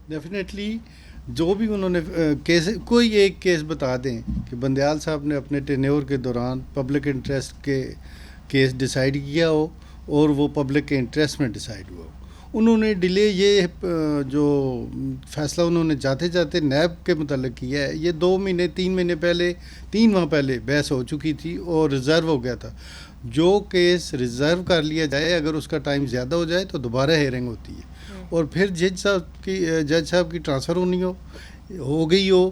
Definitely جو بھی انہوں نے کیس، کوئی ایک کیس بتا دیں کہ بندیال صاحب نے اپنے ٹینیور کے دوران پبلک انٹرسٹ کے کیس ڈیسائیڈ کیا ہو اور وہ پبلک کے انٹرسٹ میں ڈیسائیڈ ہوا ہو. انہوں نے ڈیلے، یہ جو فیصلہ انہوں نے جاتے جاتے نیب کے متعلق کیا ہے، یہ 2 مہینے 3 مہینے پہلے 3 ماہ پہلے بحث ہو چکی تھی اور ریزرو ہو گیا تھا. جو کیس ریزرو کر لیا جائے، اگر اس کا ٹائم زیادہ ہو جائے تو دوبارہ ہیئرنگ ہوتی ہے، اور پھر جج صاحب کی ٹرانسفر ہونی ہو گئی ہو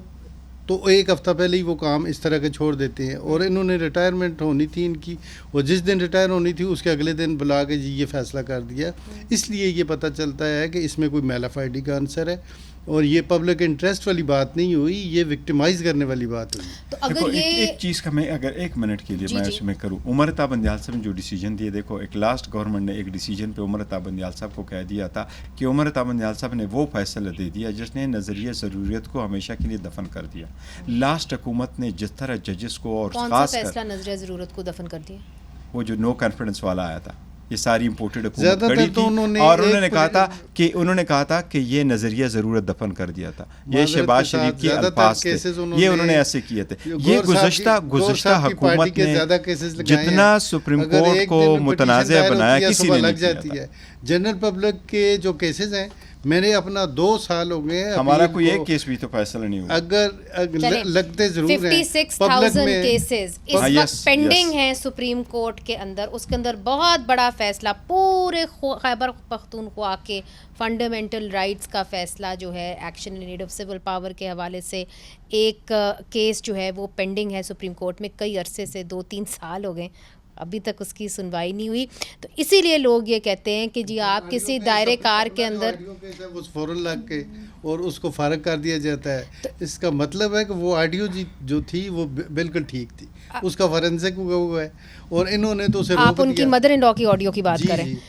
تو 1 ہفتہ پہلے ہی وہ کام اس طرح کے چھوڑ دیتے ہیں. اور انہوں نے ریٹائرمنٹ ہونی تھی ان کی، وہ جس دن ریٹائر ہونی تھی اس کے اگلے دن بلا کے جی یہ فیصلہ کر دیا. اس لیے یہ پتہ چلتا ہے کہ اس میں کوئی میلافائڈی کا عنصر ہے، اور یہ پبلک انٹرسٹ والی بات نہیں ہوئی، یہ وکٹمائز کرنے والی بات ہوئی. تو اگر یہ ایک چیز کا میں اگر 1 منٹ کے لیے میں اس میں کروں، عمر عطا بندیال صاحب نے جو ڈیسیجن دیے، دیکھو ایک لاسٹ گورنمنٹ نے ایک ڈیسیجن پہ عمر عطا بندیال صاحب کو کہہ دیا تھا کہ عمر عطا بندیال صاحب نے وہ فیصلہ دے دیا جس نے نظریہ ضروریت کو ہمیشہ کے لیے دفن کر دیا. لاسٹ حکومت نے جس طرح ججز کو اور کون سا خاص فیصلہ نظریہ ضرورت کو دفن کر دیا؟ وہ جو نو کانفیڈنس والا آیا تھا، یہ ساری امپورٹڈ حکومت زیادہ کھڑی تر تو تھی اور انہوں نے کہا تھا کہ یہ نظریہ ضرورت دفن کر دیا تھا. یہ شہباز شریف کے الفاظ تھے، یہ انہوں نے ایسے کیے تھے. یہ گزشتہ حکومت نے جتنا سپریم کورٹ کو متنازع بنایا کسی نے نہیں کیا. جنرل پبلک کے جو کیسز ہیں، میں نے اپنا 2 سال ہو گئے، ہمارا کوئی ایک کیس بھی تو فیصلہ نہیں ہوا. اگر لگتے ضرور ہیں 56,000 کیسز اس وقت پینڈنگ ہیں سپریم کورٹ کے اندر. اس کے اندر بہت بڑا فیصلہ پورے خیبر پختونخوا کے فنڈامنٹل رائٹس کا فیصلہ جو ہے action in need of civil power کے حوالے سے ایک کیس جو ہے وہ پینڈنگ ہے سپریم کورٹ میں. کئی عرصے سے 2-3 سال ہو گئے، ابھی تک اس کی سنوائی نہیں ہوئی. تو اسی لیے لوگ یہ کہتے ہیں کہ جی آپ کسی دائرے کار کے اندر فوراً لگ کے اور اس کو فارغ کر دیا جاتا ہے. اس کا مطلب ہے کہ وہ آڈیو جو تھی وہ بالکل ٹھیک تھی، اس کا فورینسک ہوا ہے، اور انہوں نے تو اسے آپ ان کی مدر ان لا کی آڈیو کی بات کریں.